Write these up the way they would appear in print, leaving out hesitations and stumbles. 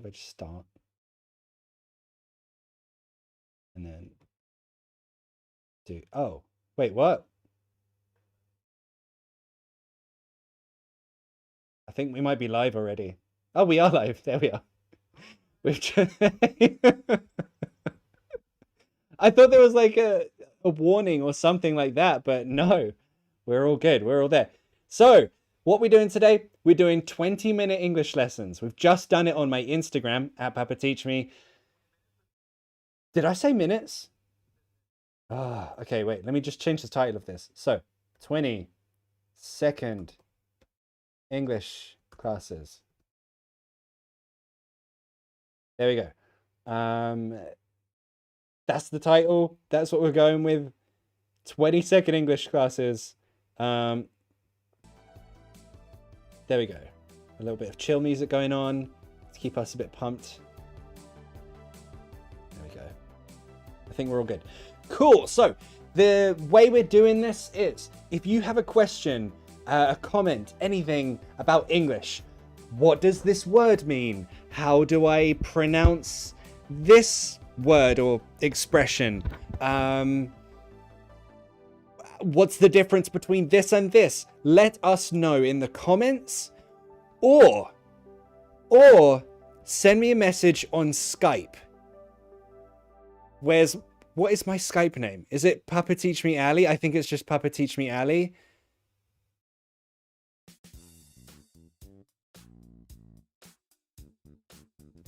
Do I just start? And then do, oh, wait, what? I think we might be live already. Oh, we are live. There we are. We've I thought there was like a warning or something like that, but no, we're all good. We're all there. So what we're doing today, we're doing 20-minute English lessons. We've just done it on my Instagram at Papa Teach Me. Did I say minutes? Ah, okay, wait, let me just change the title of this. So 20-second English classes. There we go. That's the title. That's what we're going with. 20-second English classes. There we go. A little bit of chill music going on to keep us a bit pumped. There we go. I think we're all good. Cool. So the way we're doing this is, if you have a question, a comment, anything about English, what does this word mean? How do I pronounce this word or expression? What's the difference between this and this? Let us know in the comments, or send me a message on Skype. What is my Skype name? Is it Papa Teach Me Ali? I think it's just Papa Teach Me Ali.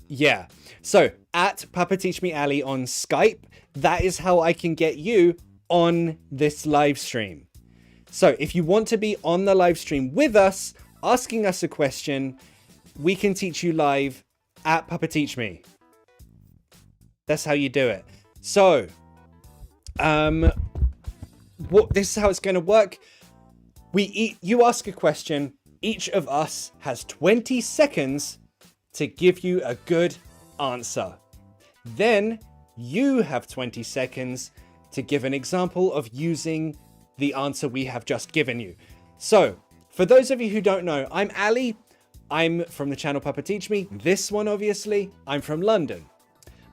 Yeah. So at Papa Teach Me Ali on Skype, that is how I can get you on this live stream. So if you want to be on the live stream with us, asking us a question, we can teach you live at Papa Teach Me. That's how you do it. So, this is how it's going to work. You ask a question. Each of us has 20 seconds to give you a good answer. Then you have 20 seconds to give an example of using the answer we have just given you. So, for those of you who don't know, I'm Ali. I'm from the channel Papa Teach Me. This one, obviously, I'm from London.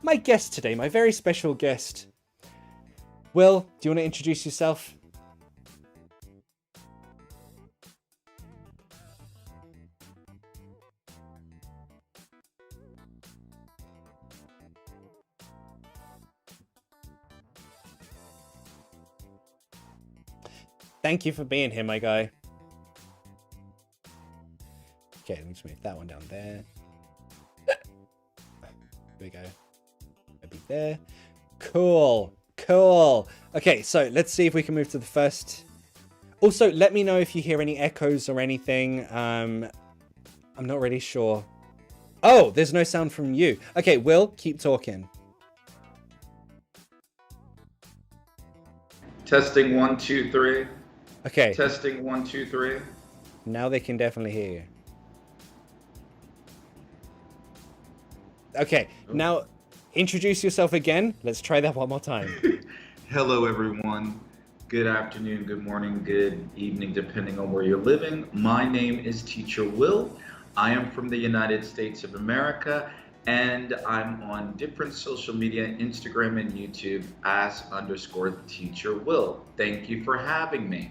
My guest today, my very special guest. Will, do you want to introduce yourself? Thank you for being here, my guy. Okay, let me just move that one down there. There we go. Maybe there. Cool. Cool. Okay, so let's see if we can move to the first. Also, let me know if you hear any echoes or anything. I'm not really sure. Oh, there's no sound from you. Okay, Will, keep talking. Testing 1, 2, 3. Okay. Testing 1, 2, 3. Now they can definitely hear you. Okay, now introduce yourself again. Let's try that one more time. Hello, everyone. Good afternoon, good morning, good evening, depending on where you're living. My name is Teacher Will. I am from the United States of America, and I'm on different social media, Instagram and YouTube, @_Teacher Will. Thank you for having me.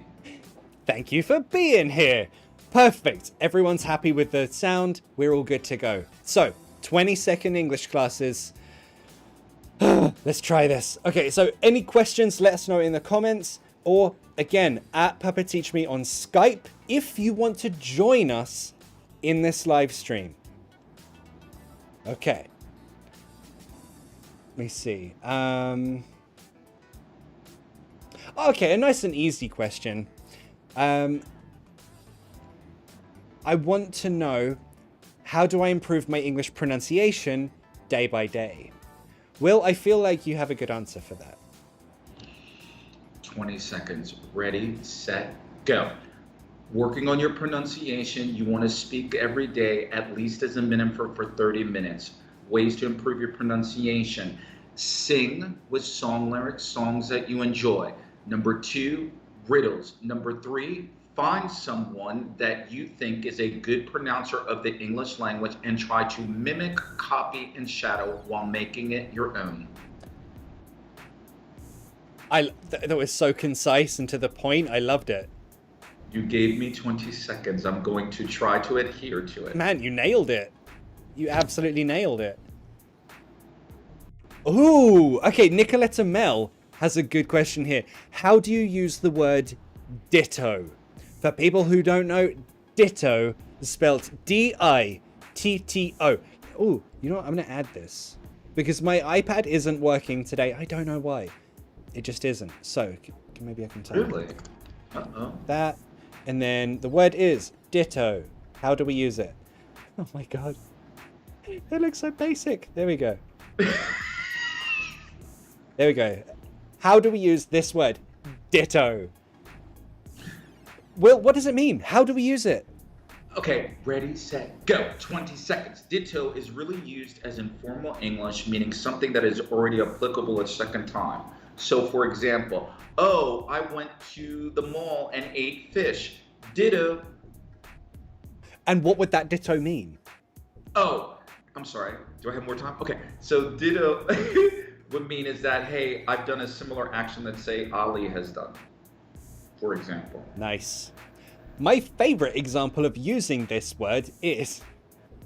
Thank you for being here. Perfect. Everyone's happy with the sound. We're all good to go. So, 20-second English classes. Let's try this. Okay, so any questions, let us know in the comments. Or, again, at Papa Teach Me on Skype, if you want to join us in this live stream. Okay. Let me see. Okay, a nice and easy question. I want to know, how do I improve my English pronunciation day by day? Will, I feel like you have a good answer for that. 20 seconds. Ready, set, go. Working on your pronunciation, you want to speak every day, at least as a minimum for 30 minutes. Ways to improve your pronunciation. Sing with song lyrics, songs that you enjoy. Number 2, riddles. Number 3, Find someone that you think is a good pronouncer of the English language and try to mimic, copy, and shadow while making it your own. That was so concise and to the point. I loved it. You gave me 20 seconds. I'm going to try to adhere to it. Man, you nailed it. You absolutely nailed it. Ooh, okay, Nicoletta Mel has a good question here. How do you use the word ditto? For people who don't know, ditto is spelled D-I-T-T-O. Ooh, you know what? I'm going to add this. Because my iPad isn't working today. I don't know why. It just isn't. So, maybe I can type Really? Uh-oh. that. And then the word is ditto. How do we use it? Oh my god. It looks so basic. There we go. There we go. How do we use this word? Ditto. Will, what does it mean? How do we use it? Okay, ready, set, go. 20 seconds. Ditto is really used as informal English, meaning something that is already applicable a second time. So, for example, oh, I went to the mall and ate fish. Ditto. And what would that ditto mean? Oh, I'm sorry. Do I have more time? Okay, so ditto would mean is that, hey, I've done a similar action that, say, Ali has done, for example. Nice. My favorite example of using this word is,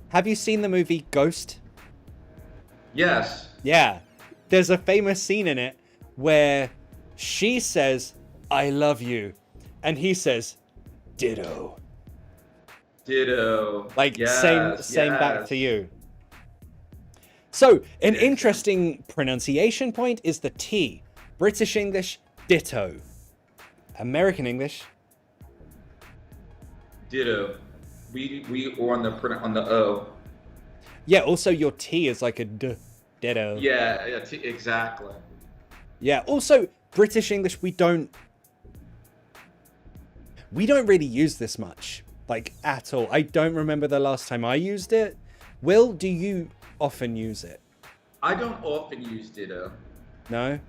have you seen the movie Ghost? Yes. Yeah. There's a famous scene in it where she says, I love you. And he says, ditto. Ditto. Like, yes, same back to you. So, an interesting pronunciation point is the T. British English, ditto. American English, ditto. We or on the O. yeah, also your T is like a D. Ditto. Yeah, exactly. Yeah, also British English, we don't really use this much, like at all. I don't remember the last time I used it. Will, do you often use it? I don't often use ditto. No?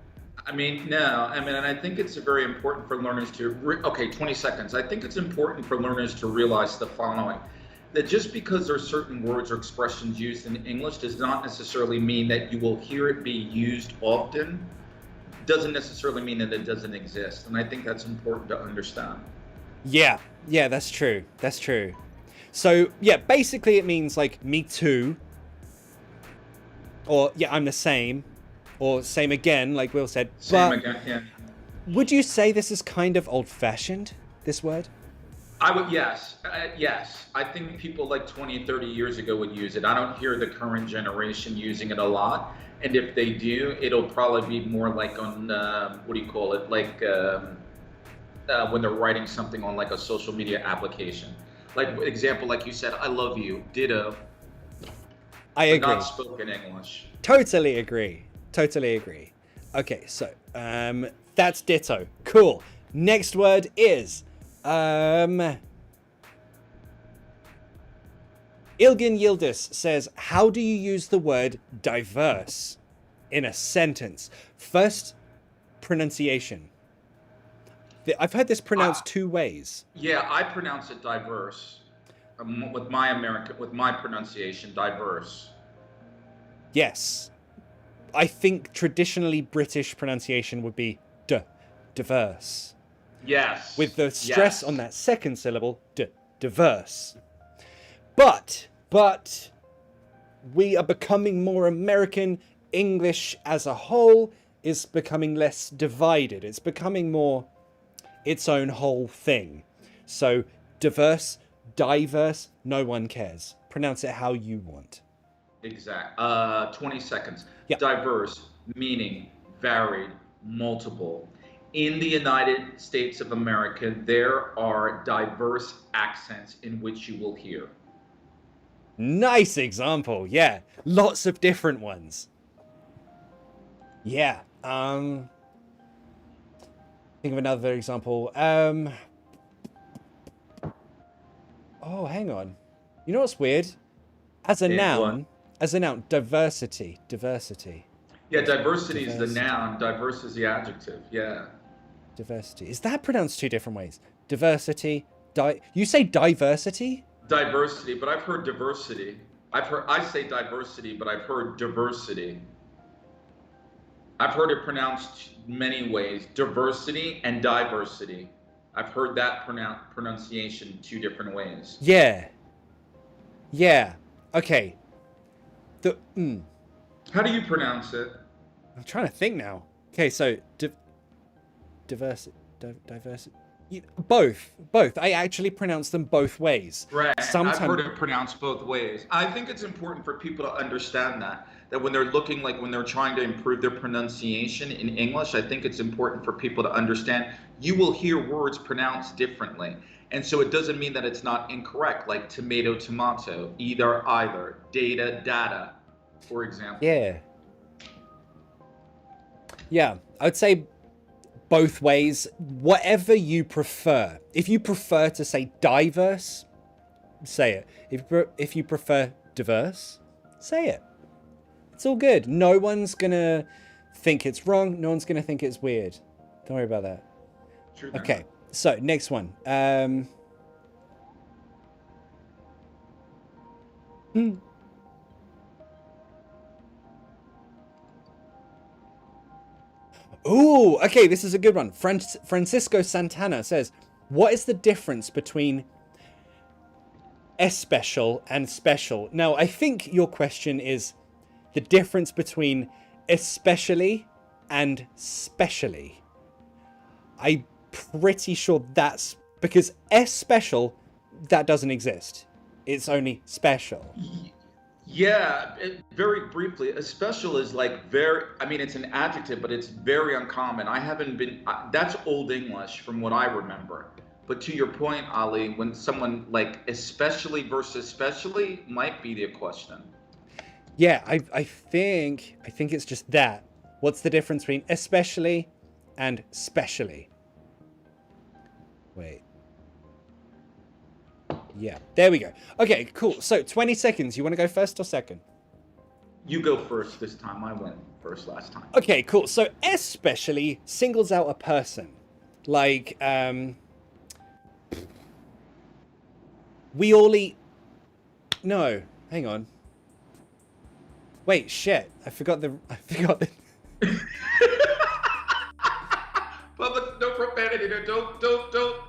No. And I think it's very important for learners to, okay, 20 seconds. I think it's important for learners to realize the following, that just because there are certain words or expressions used in English does not necessarily mean that you will hear it be used often. Doesn't necessarily mean that it doesn't exist. And I think that's important to understand. Yeah, that's true. That's true. So, yeah, basically it means like me too. Or, yeah, I'm the same. Or same again, like Will said. Same again, yeah. Would you say this is kind of old-fashioned, this word? I would, yes. Yes. I think people like 20, 30 years ago would use it. I don't hear the current generation using it a lot. And if they do, it'll probably be more like on, what do you call it? Like when they're writing something on like a social media application. Like, example, like you said, I love you, ditto. I agree. Not spoken English. Totally agree. Totally agree. Okay, so that's ditto. Cool. Next word is Ilgin Yildiz says, how do you use the word diverse in a sentence? First, pronunciation. I've heard this pronounced two ways. Yeah, I pronounce it diverse. With my pronunciation, diverse. Yes. I think traditionally British pronunciation would be diverse. Yes. With the stress on that second syllable, diverse. But we are becoming more American. English as a whole is becoming less divided. It's becoming more its own whole thing. So diverse, no one cares. Pronounce it how you want. Exact. 20 seconds. Yep. Diverse, meaning varied, multiple. In the United States of America, there are diverse accents in which you will hear. Nice example. Yeah. Lots of different ones. Yeah. Think of another example. Oh, hang on. You know what's weird? As a noun, diversity. Yeah, diversity is the noun, diverse is the adjective. Yeah. Diversity. Is that pronounced two different ways? Diversity, You say diversity? Diversity, but I've heard diversity. I say diversity, but I've heard diversity. I've heard it pronounced many ways, diversity and diversity. I've heard that pronunciation 2 different ways. Yeah. Yeah. Okay. How do you pronounce it? I'm trying to think now. Okay, so diversity. Both. I actually pronounce them both ways. Right. Sometimes I've heard it pronounced both ways. I think it's important for people to understand that when they're looking, like when they're trying to improve their pronunciation in English, I think it's important for people to understand you will hear words pronounced differently. And so it doesn't mean that it's not incorrect, like tomato, tomato, either, data, data, for example. Yeah. Yeah, I would say both ways, whatever you prefer. If you prefer to say diverse, say it. If you prefer diverse, say it. It's all good. No one's gonna think it's wrong. No one's gonna think it's weird. Don't worry about that. True. Okay, so next one. Ooh, okay, this is a good one. Francisco Santana says, what is the difference between especial and special? Now, I think your question is the difference between especially and specially. I'm pretty sure that's because special, that doesn't exist. It's only special. Yeah, very briefly, a special is like it's an adjective, but it's very uncommon. That's Old English from what I remember. But to your point, Ali, when someone like especially versus specially might be the question. Yeah, I think it's just that. What's the difference between especially and specially? Wait. Yeah, there we go. Okay, cool. So 20 seconds. You want to go first or second? You go first this time. I went first last time. Okay, cool. So especially singles out a person. Like, we all eat... No, hang on. Wait, shit. I forgot the... But no profanity. Don't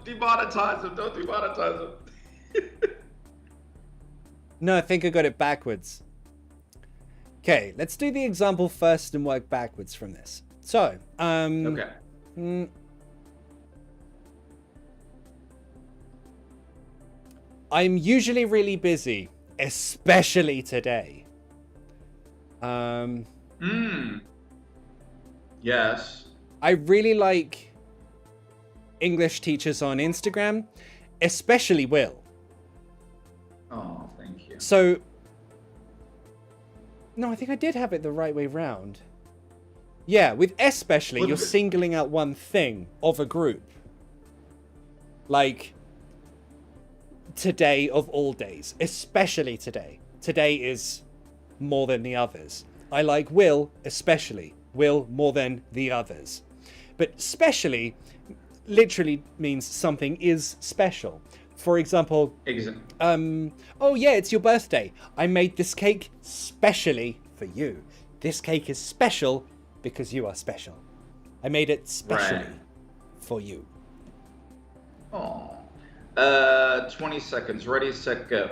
demonetize them. Don't demonetize them. No, I think I got it backwards. Okay, let's do the example first and work backwards from this. So, okay. I'm usually really busy, especially today. Yes. I really like English teachers on Instagram, especially Will. Oh, thank you. So, no, I think I did have it the right way round. Yeah, with especially, you're singling out one thing of a group. Like, today of all days, especially today. Today is more than the others. I like Will, especially. Will more than the others. But specially literally means something is special. For example, oh yeah, it's your birthday. I made this cake specially for you. This cake is special because you are special. I made it specially for you. Oh. 20 seconds. Ready, set, go.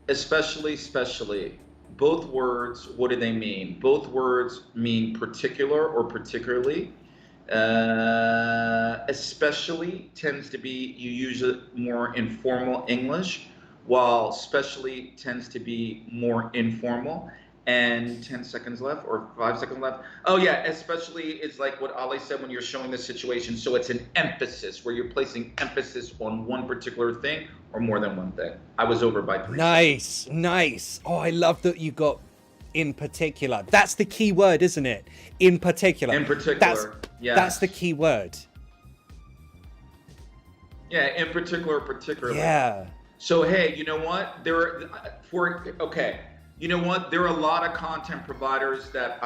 Especially, specially. Both words, what do they mean? Both words mean particular or particularly. Especially tends to be, you use it more informal English, while specially tends to be more informal. And 10 seconds left or 5 seconds left. Oh yeah, especially is like what Ali said when you're showing the situation. So it's an emphasis where you're placing emphasis on one particular thing or more than one thing. I was over by 3 seconds. Nice. Oh, I love that you got in particular. That's the key word, isn't it? In particular. In particular, yes. That's the key word. Yeah, in particular, particularly. Yeah. So hey, you know what? You know what? There are a lot of content providers that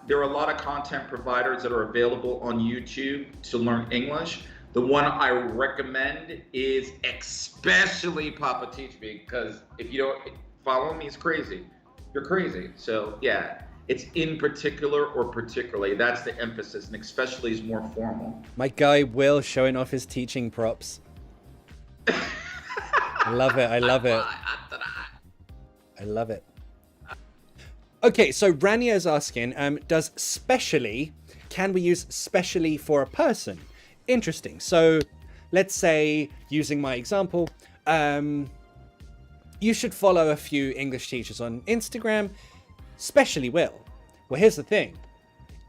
there are a lot of content providers that are available on YouTube to learn English. The one I recommend is especially Papa Teach Me, because if you don't follow me, it's crazy. You're crazy. So yeah, it's in particular or particularly. That's the emphasis, and especially is more formal. My guy Will showing off his teaching props. I love it. I love it. I love it. Okay, so Rania is asking, does specially, can we use specially for a person? Interesting. So let's say, using my example, you should follow a few English teachers on Instagram, specially Will. Well, here's the thing.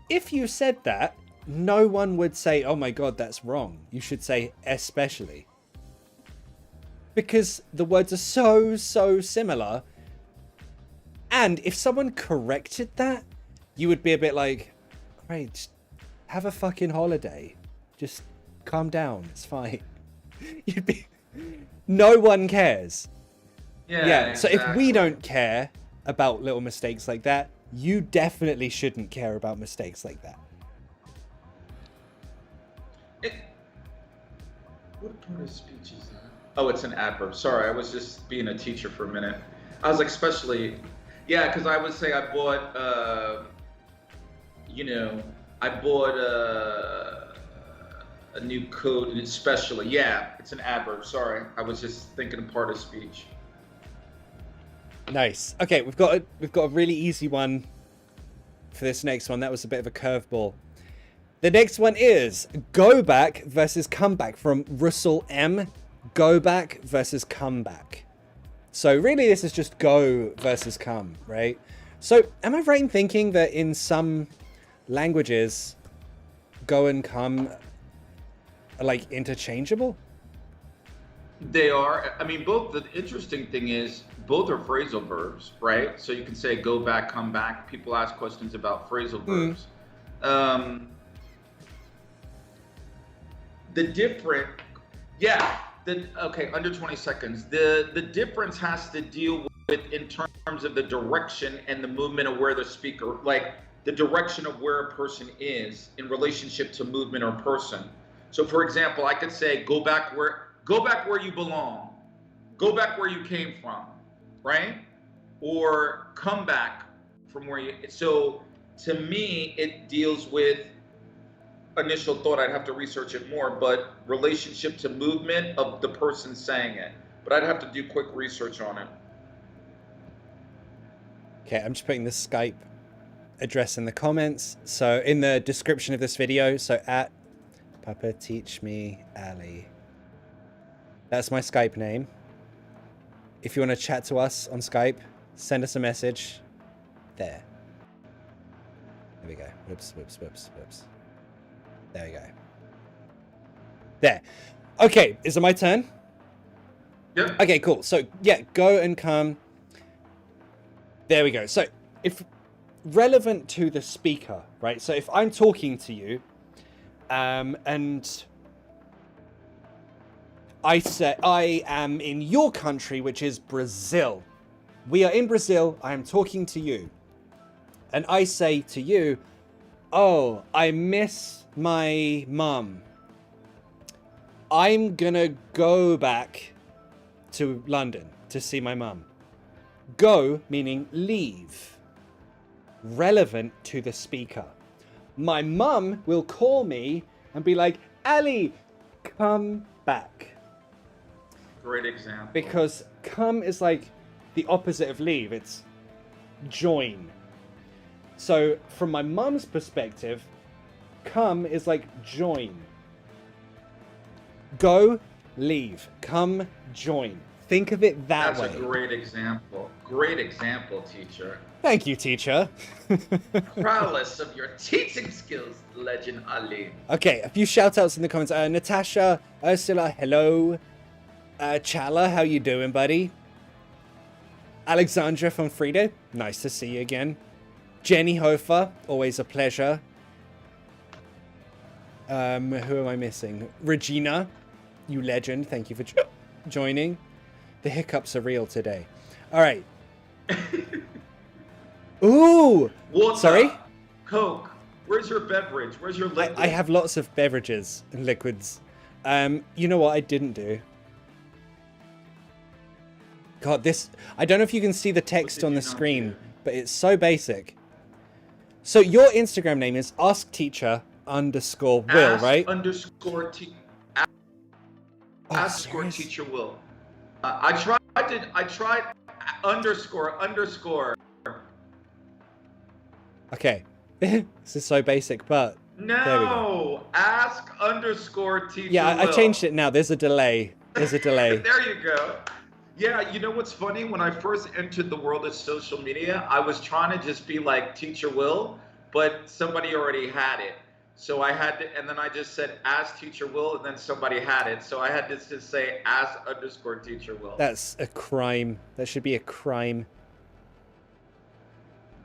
If you said that, no one would say, oh my God, that's wrong. You should say especially. Because the words are so similar. And if someone corrected that, you would be a bit like, right, just have a fucking holiday. Just calm down. It's fine. You'd be, no one cares. Yeah. Exactly. So if we don't care about little mistakes like that, you definitely shouldn't care about mistakes like that. What part of speech is that? Oh, it's an adverb. Sorry, I was just being a teacher for a minute. I was like, especially, yeah, because I would say I bought, I bought a new coat, and it's specially. Yeah, it's an adverb. Sorry, I was just thinking of part of speech. Nice. Okay, we've got a really easy one for this next one. That was a bit of a curveball. The next one is go back versus come back from Russell M. Go back versus come back. So really this is just go versus come, right? So am I right in thinking that in some languages go and come are like interchangeable? They are. I mean, both. The interesting thing is both are phrasal verbs, right? So you can say go back, come back. People ask questions about phrasal verbs. The different, yeah. Okay, under 20 seconds. The difference has to deal with in terms of the direction and the movement of where the speaker, like the direction of where a person is in relationship to movement or person. So for example, I could say go back where you belong. Go back where you came from, right? Or come back from where you, so to me it deals with initial thought, I'd have to research it more, but relationship to movement of the person saying it. But I'd have to do quick research on it. Okay, I'm just putting the Skype address in the comments. So in the description of this video, so at Papa Teach Me Ali. That's my Skype name. If you want to chat to us on Skype, send us a message. There. There we go. Whoops. There we go. There. Okay, is it my turn? Yep. Okay, cool. So, yeah, go and come. There we go. So, if relevant to the speaker, right? So, if I'm talking to you, and I say, I am in your country, which is Brazil. We are in Brazil. I am talking to you. And I say to you, oh, I miss my mum. I'm gonna go back to London to see my mum. Go meaning leave. Relevant to the speaker. My mum will call me and be like, Ali, come back. Great example. Because come is like the opposite of leave. It's join. So from my mum's perspective, come is like join. Go, leave. Come, join. Think of it that way. That's a great example. Great example, teacher. Thank you, teacher. Prowess of your teaching skills, Legend Ali. Okay, a few shout outs in the comments. Natasha, Ursula, hello. Chala, how you doing, buddy? Alexandra from Frida, nice to see you again. Jennyhofer, always a pleasure. Who am I missing? Regina, you legend. Thank you for joining. The hiccups are real today. All right. Ooh. Water, sorry? Coke. Where's your beverage? Where's your liquid? I have lots of beverages and liquids. You know what I didn't do? God, this... I don't know if you can see the text on the screen, but it's so basic. So your Instagram name is askteacher_Will, right? Teacher Will. I tried underscore. Okay. This is so basic, but there we go. No, ask_teacher Yeah, I Will. changed it now. There's a delay. There's a delay. There you go. Yeah, you know what's funny? When I first entered the world of social media, I was trying to just be like Teacher Will, but somebody already had it. So I had to, and then I just said Ask Teacher Will, and then somebody had it. So I had to just say Ask_Teacher Will. That's a crime. That should be a crime.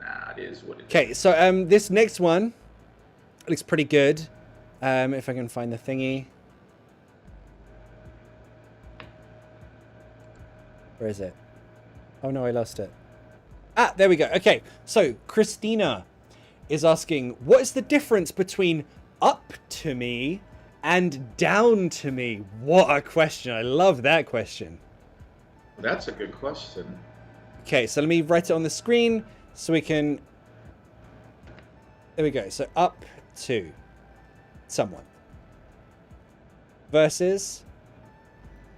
Nah, it is what it is. Okay, so this next one looks pretty good. If I can find the thingy. Where is it? Oh no, I lost it. Ah, there we go. Okay, so Christina is asking, what is the difference between up to me and down to me? What a question. I love that question. That's a good question. Okay, so let me write it on the screen so we can... There we go. So up to someone versus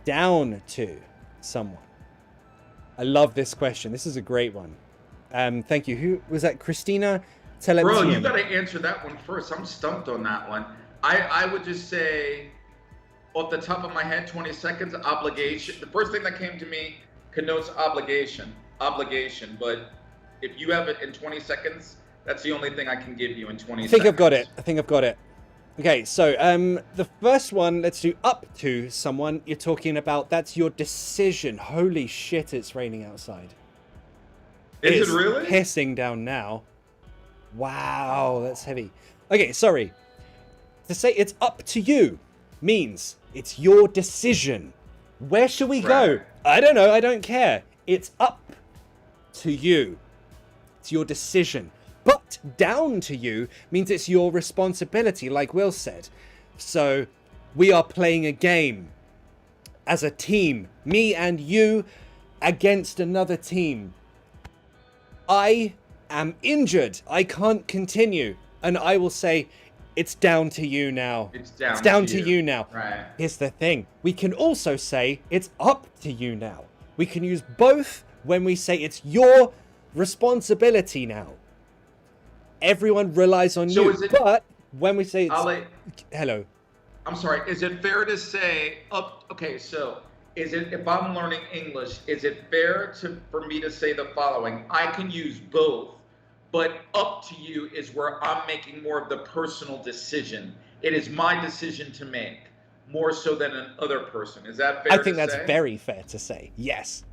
down to someone. I love this question. This is a great one. Thank you. Who was that? Christina? Bro, you got to answer that one first. I'm stumped on that one. I would just say, off the top of my head, 20 seconds, obligation. The first thing that came to me connotes obligation. But if you have it in 20 seconds, that's the only thing I can give you in 20 seconds. I think I've got it. Okay, so the first one, let's do up to someone. You're talking about, that's your decision. Holy shit, it's raining outside. Is it really? It's pissing down now. Wow, that's heavy. Okay, sorry. To say it's up to you means it's your decision. Where should we go? I don't know. I don't care. It's up to you. It's your decision. But down to you means it's your responsibility, like Will said. So we are playing a game as a team. Me and you against another team. I am injured. I can't continue. And I will say, it's down to you now. It's down to you now. Right. Here's the thing. We can also say, it's up to you now. We can use both when we say it's your responsibility now. Everyone relies on you. But when we say it's... Hello. I'm sorry. Is it fair to say okay, so is it, if I'm learning English, is it fair for me to say the following? I can use both, but up to you is where I'm making more of the personal decision. It is my decision to make, more so than another person. Is that fair to say? I think that's very fair to say. Yes.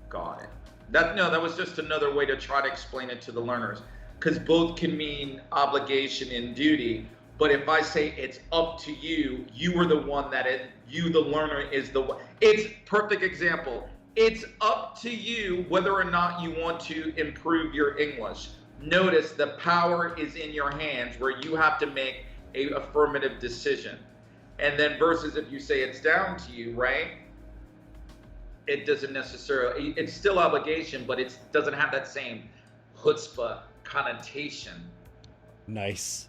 Got it. That was just another way to try to explain it to the learners, because both can mean obligation and duty. But if I say it's up to you, you are the one you, the learner, is the one. It's perfect example. It's up to you whether or not you want to improve your English. Notice the power is in your hands, where you have to make a affirmative decision. And then versus if you say it's down to you, right? It doesn't necessarily, it's still obligation, but it doesn't have that same chutzpah connotation. Nice.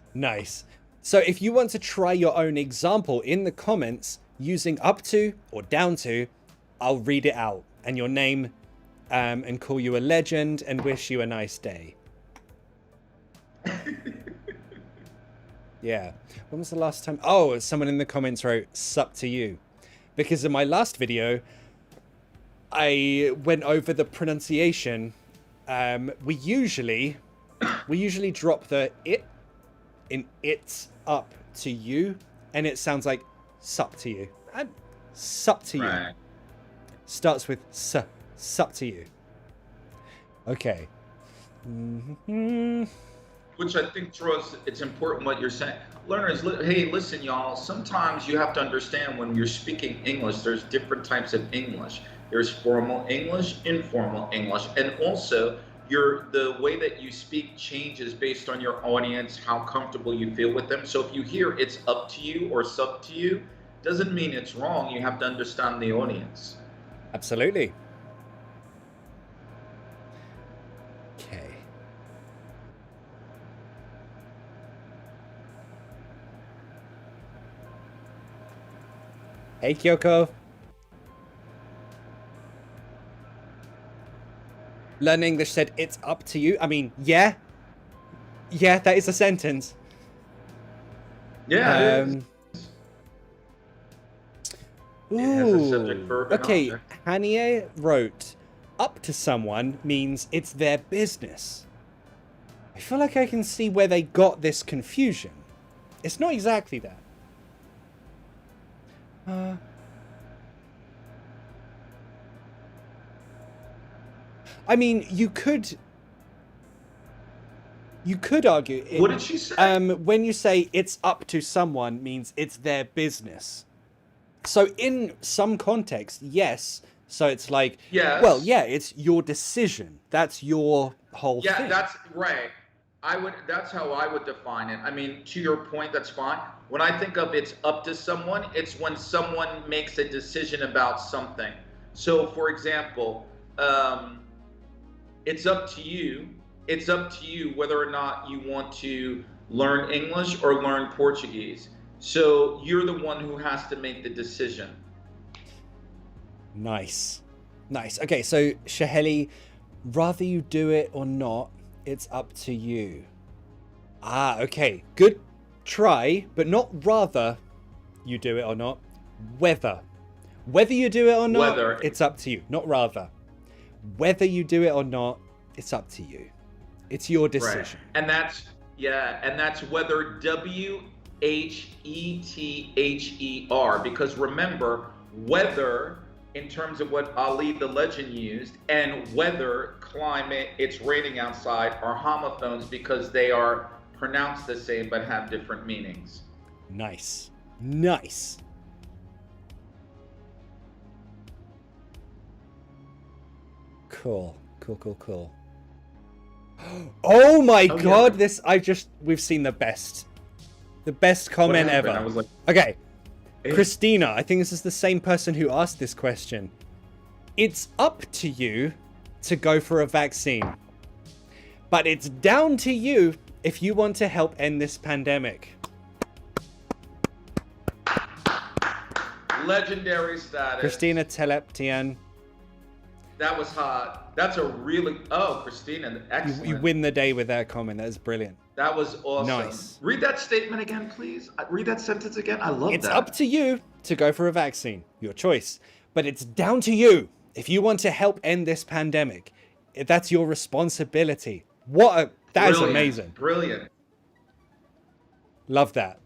So if you want to try your own example in the comments using up to or down to, I'll read it out and your name and call you a legend and wish you a nice day. Yeah. When was the last time? Oh, someone in the comments wrote, sup to you. Because in my last video, I went over the pronunciation. We usually drop the it in it's up to you, and it sounds like sup to you. And sup to you. Right. Starts with sup to you. Okay. Mm-hmm. Which I think, Tross, it's important what you're saying. Learners, hey, listen, y'all. Sometimes you have to understand when you're speaking English, there's different types of English. There's formal English, informal English, and also the way that you speak changes based on your audience, how comfortable you feel with them. So if you hear it's up to you or sub to you, doesn't mean it's wrong. You have to understand the audience. Absolutely. Okay. Hey, Kyoko. Learn English said it's up to you. I mean, yeah. Yeah, that is a sentence. Yeah, it is. It has a subject, verb, and okay, object. Hanie wrote, up to someone means it's their business. I feel like I can see where they got this confusion. It's not exactly that. I mean, you could argue. What did she say? When you say it's up to someone means it's their business. So in some context, yes. So it's like, Yes. well, yeah, it's your decision. That's your whole thing. Yeah, that's right. That's how I would define it. I mean, to your point, that's fine. When I think of it's up to someone, it's when someone makes a decision about something. So for example, it's up to you. It's up to you whether or not you want to learn English or learn Portuguese. So you're the one who has to make the decision. Nice. Nice. Okay, so Shaheli, rather you do it or not, it's up to you. Ah, okay. Good try, but not rather you do it or not. Whether. Whether you do it or not, it's up to you. Not rather. Whether you do it or not, it's up to you. It's your decision. Right. And that's whether WHETHER, because remember, weather in terms of what Ali the legend used, and weather, climate, it's raining outside, are homophones because they are pronounced the same but have different meanings. Nice. Nice. Cool. Cool. Oh my god, yeah. We've seen the best comment ever. I was like, okay. Christina, I think this is the same person who asked this question. It's up to you to go for a vaccine, but it's down to you if you want to help end this pandemic. Legendary status. Christina Teleptian. That was hot. That's a really... Oh, Christina, excellent. You win the day with that comment. That is brilliant. That was awesome. Nice. Read that statement again, please. Read that sentence again. I love that. It's up to you to go for a vaccine. Your choice. But it's down to you if you want to help end this pandemic. That's your responsibility. That is amazing. Brilliant. Love that.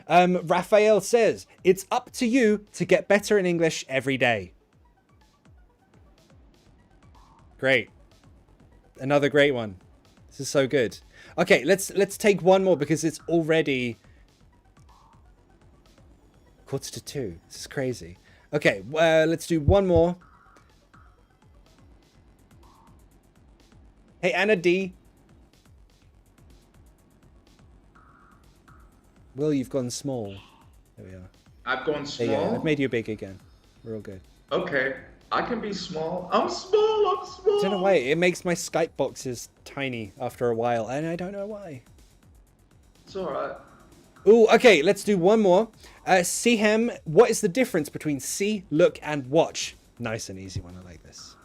Raphael says, it's up to you to get better in English every day. Great. Another great one. This is so good. Okay, let's take one more because it's already 1:45. This is crazy. Okay, let's do one more. Hey, Anna D. Will, you've gone small. There we are. I've gone small? Yeah, I've made you big again. We're all good. Okay. I can be small. I'm small. I don't know why. It makes my Skype boxes tiny after a while, and I don't know why. It's alright. Ooh, okay, let's do one more. See him. What is the difference between see, look, and watch? Nice and easy one. I like this.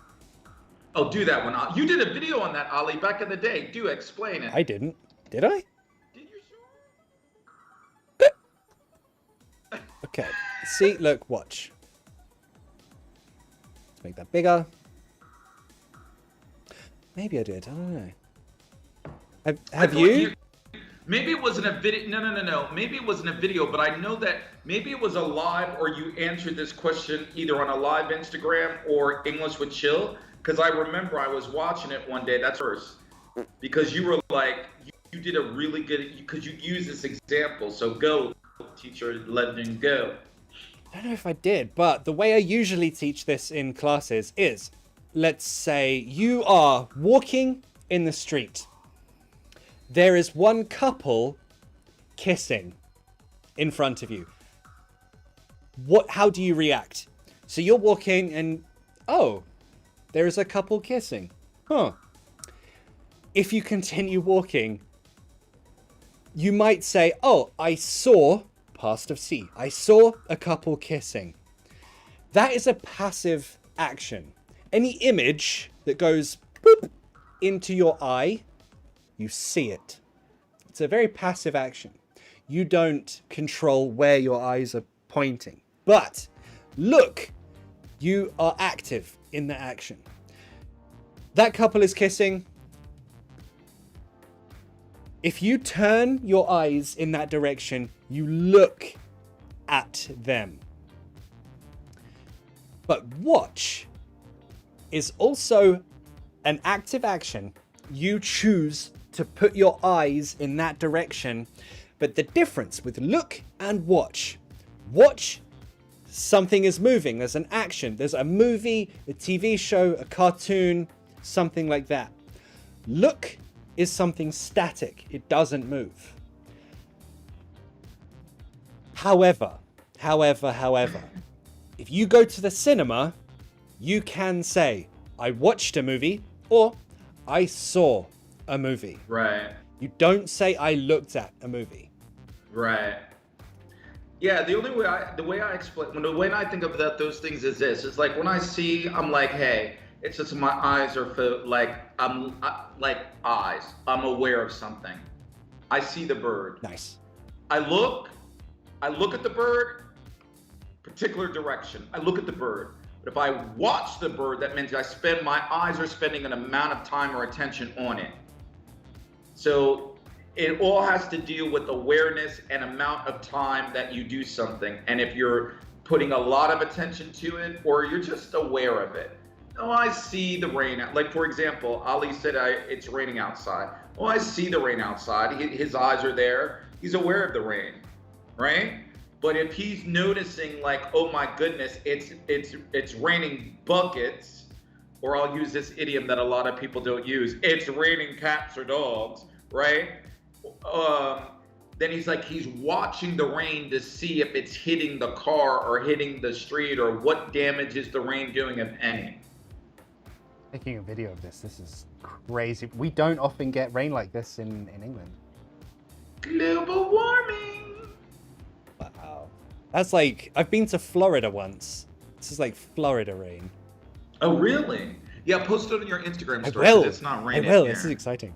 Oh, do that one. You did a video on that, Ali, back in the day. Do explain it. I didn't. Did I? Did you sure? Okay. See, look, watch. Let's make that bigger. Maybe I did. I don't know. Have you? Maybe it wasn't a video. No. Maybe it wasn't a video, but I know that maybe it was a live, or you answered this question either on a live Instagram or English with Chill. Because I remember I was watching it one day. That's first. Because you were like, you did a really good, because you used this example. So go, teacher, legend, go. I don't know if I did, but the way I usually teach this in classes is let's say you are walking in the street. There is one couple kissing in front of you. How do you react? So you're walking and, oh, there is a couple kissing. Huh. If you continue walking, you might say, oh, I saw, past of see, I saw a couple kissing. That is a passive action. Any image that goes boop into your eye, you see it. It's a very passive action. You don't control where your eyes are pointing. But look, you are active in the action. That couple is kissing. If you turn your eyes in that direction, you look at them. But watch is also an active action. You choose to put your eyes in that direction. But the difference with look and watch, something is moving. There's an action. There's a movie, a TV show, a cartoon, something like that. Look is something static. It doesn't move. However, if you go to the cinema, you can say, I watched a movie or I saw a movie. Right. You don't say I looked at a movie. Right. Yeah, the way I think of those things is this. It's like when I see, I'm like, hey, it's just my eyes are like eyes. I'm aware of something. I see the bird. Nice. I look at the bird, particular direction. I look at the bird. But if I watch the bird, that means my eyes are spending an amount of time or attention on it. So it all has to do with awareness and amount of time that you do something. And if you're putting a lot of attention to it, or you're just aware of it. Oh, I see the rain. Like, for example, Ali said it's raining outside. Oh, I see the rain outside. His eyes are there. He's aware of the rain, right? But if he's noticing like, oh my goodness, it's raining buckets, or I'll use this idiom that a lot of people don't use, it's raining cats or dogs, right? Then he's watching the rain to see if it's hitting the car or hitting the street, or what damage is the rain doing, if any. Taking a video of this is crazy. We don't often get rain like this in England. Global warming. Wow. That's like, I've been to Florida once. This is like Florida rain. Oh, really? Yeah, post it on your Instagram story. I will. It's not raining. I will. Here. This is exciting.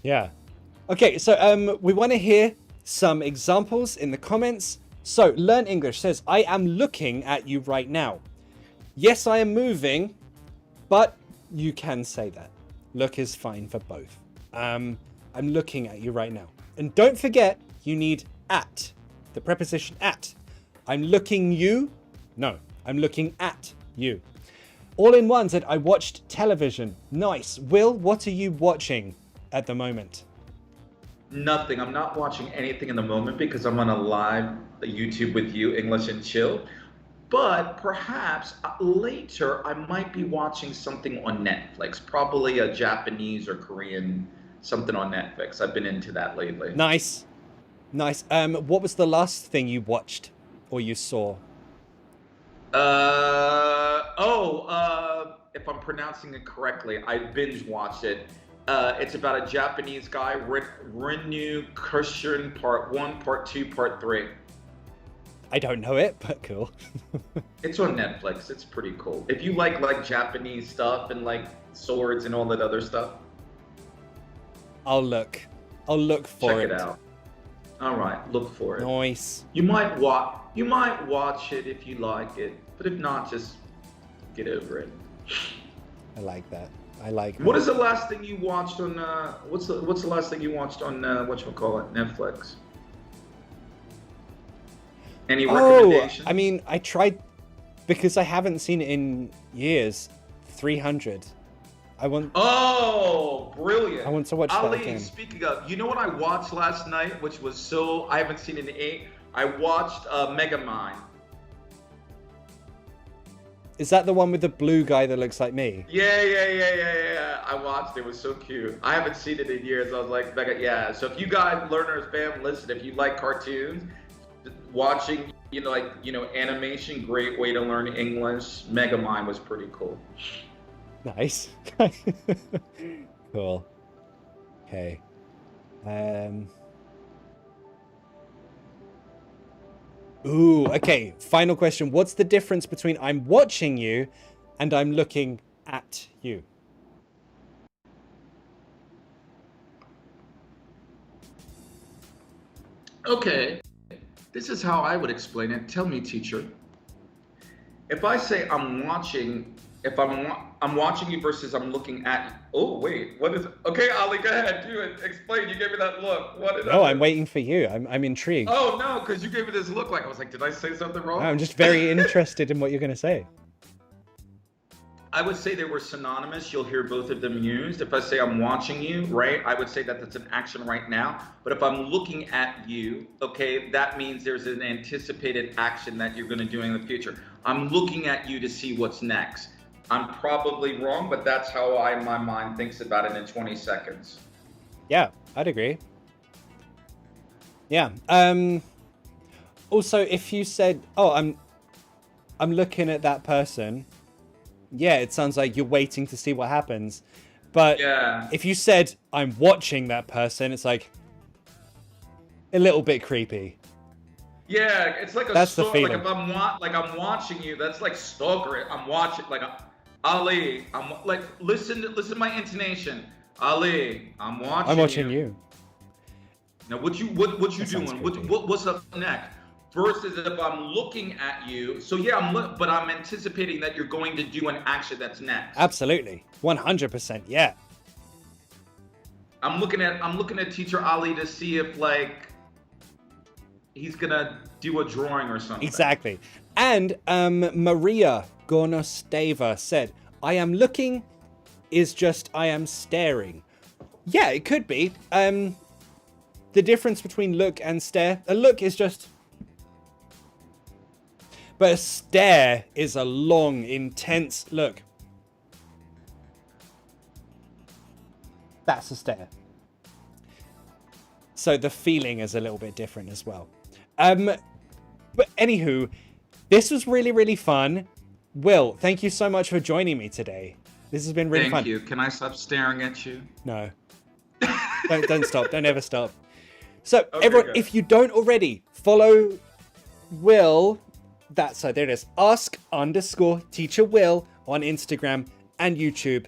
Yeah. Okay, so we want to hear some examples in the comments. So, Learn English says, I am looking at you right now. Yes, I am moving, but you can say that. Look is fine for both. I'm looking at you right now. And don't forget, you need at. The preposition at. I'm looking you. No, I'm looking at you. All in one said, I watched television. Nice. Will, what are you watching at the moment? Nothing. I'm not watching anything in the moment because I'm on a live YouTube with you, English and Chill. But perhaps later I might be watching something on Netflix, probably a Japanese or Korean something on Netflix. I've been into that lately. Nice. Nice. What was the last thing you watched or you saw? If I'm pronouncing it correctly, I binge watched it. It's about a Japanese guy, Renu Christian, part 1, part 2, part 3. I don't know it, but cool. It's on Netflix. It's pretty cool. If you like Japanese stuff and like swords and all that other stuff, I'll look for it. Check it out. All right, look for it. Nice. You might watch it if you like it, but if not, just get over it. I like that. I like. What is the last thing you watched on? What's the last thing you watched on whatchamacallit, Netflix? Any recommendations? I mean, I tried because I haven't seen it in years. 300. Oh, brilliant! I want to watch that again. Speaking of, you know what I watched last night, which was I haven't seen it in 8. I watched Megamind. Is that the one with the blue guy that looks like me? Yeah. I watched it. It was so cute. I haven't seen it in years. I was like, Becca, yeah. So if you guys, learners, fam, listen, if you like cartoons, watching, animation, great way to learn English. Megamind was pretty cool. Nice. Cool. Okay. Ooh, okay. Final question. What's the difference between I'm watching you and I'm looking at you? Okay. This is how I would explain it. Tell me, teacher. If I say I'm watching, if I'm watching you versus I'm looking at. Oh wait, what is? Okay, Ali, go ahead, do it. Explain. You gave me that look. What is? No, I'm waiting for you. I'm intrigued. Oh no, because you gave me this look. Like I was like, did I say something wrong? I'm just very interested in what you're going to say. I would say they were synonymous. You'll hear both of them used. If I say I'm watching you, right, I would say that that's an action right now. But if I'm looking at you, okay, that means there's an anticipated action that you're going to do in the future. I'm looking at you to see what's next. I'm probably wrong, but that's how my mind thinks about it in 20 seconds. Yeah, I'd agree. Yeah. Also, if you said, "Oh, I'm looking at that person," yeah, it sounds like you're waiting to see what happens. But yeah, if you said, "I'm watching that person," it's like a little bit creepy. Yeah, it's like that's the feeling. Like if I'm watching you, that's like stalker. I'm watching Ali. I'm like listen to my intonation. Ali, I'm watching you. Now what you doing? What's up next? Versus if I'm looking at you, so yeah, but I'm anticipating that you're going to do an action that's next. Absolutely, 100%. Yeah. I'm looking at Teacher Ali to see if like he's gonna do a drawing or something. Exactly. And Maria Gornosteva said, "I am looking is just I am staring." Yeah, it could be. The difference between look and stare. A look is just. But a stare is a long, intense look. That's a stare. So the feeling is a little bit different as well. But anywho, this was really, really fun. Will, thank you so much for joining me today. This has been really fun. Thank you. Can I stop staring at you? No. Don't stop. Don't ever stop. So Okay, everyone, good. if you don't already, follow Will. So there it is. Ask_Teacher Will on Instagram and YouTube.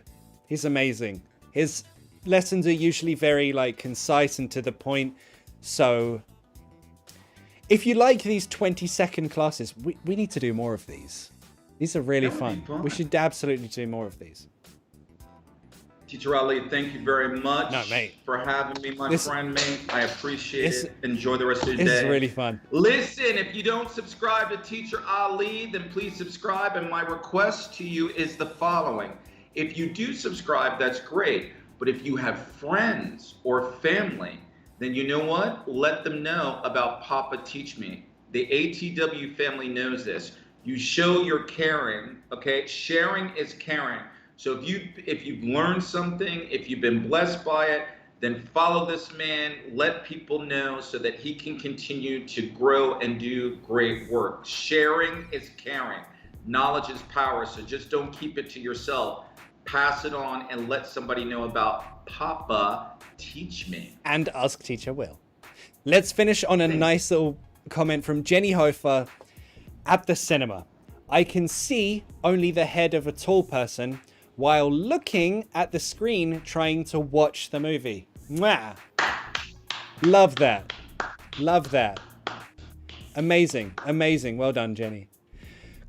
He's amazing. His lessons are usually very concise and to the point. So if you like these 20-second classes, we need to do more of these. These are really fun. We should absolutely do more of these. Teacher Ali, thank you very much for having me, my friend, mate. I appreciate it. Enjoy the rest of your day. This is really fun. Listen, if you don't subscribe to Teacher Ali, then please subscribe. And my request to you is the following. If you do subscribe, that's great. But if you have friends or family, then you know what? Let them know about Papa Teach Me. The ATW family knows this. You show you're caring, okay? Sharing is caring. So if you've learned something, if you've been blessed by it, then follow this man, let people know so that he can continue to grow and do great work. Sharing is caring. Knowledge is power, so just don't keep it to yourself. Pass it on and let somebody know about Papa Teach Me. And Ask Teacher Will. Let's finish on a nice little comment from Jennyhofer. At the cinema, I can see only the head of a tall person while looking at the screen trying to watch the movie. Mwah! Love that. Love that. Amazing. Amazing. Well done, Jenny.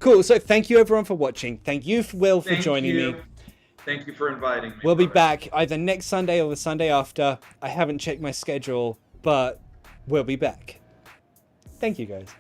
Cool. So thank you everyone for watching. Thank you, Will, for joining me. Thank you for inviting me. We'll be back either next Sunday or the Sunday after. I haven't checked my schedule, but we'll be back. Thank you, guys.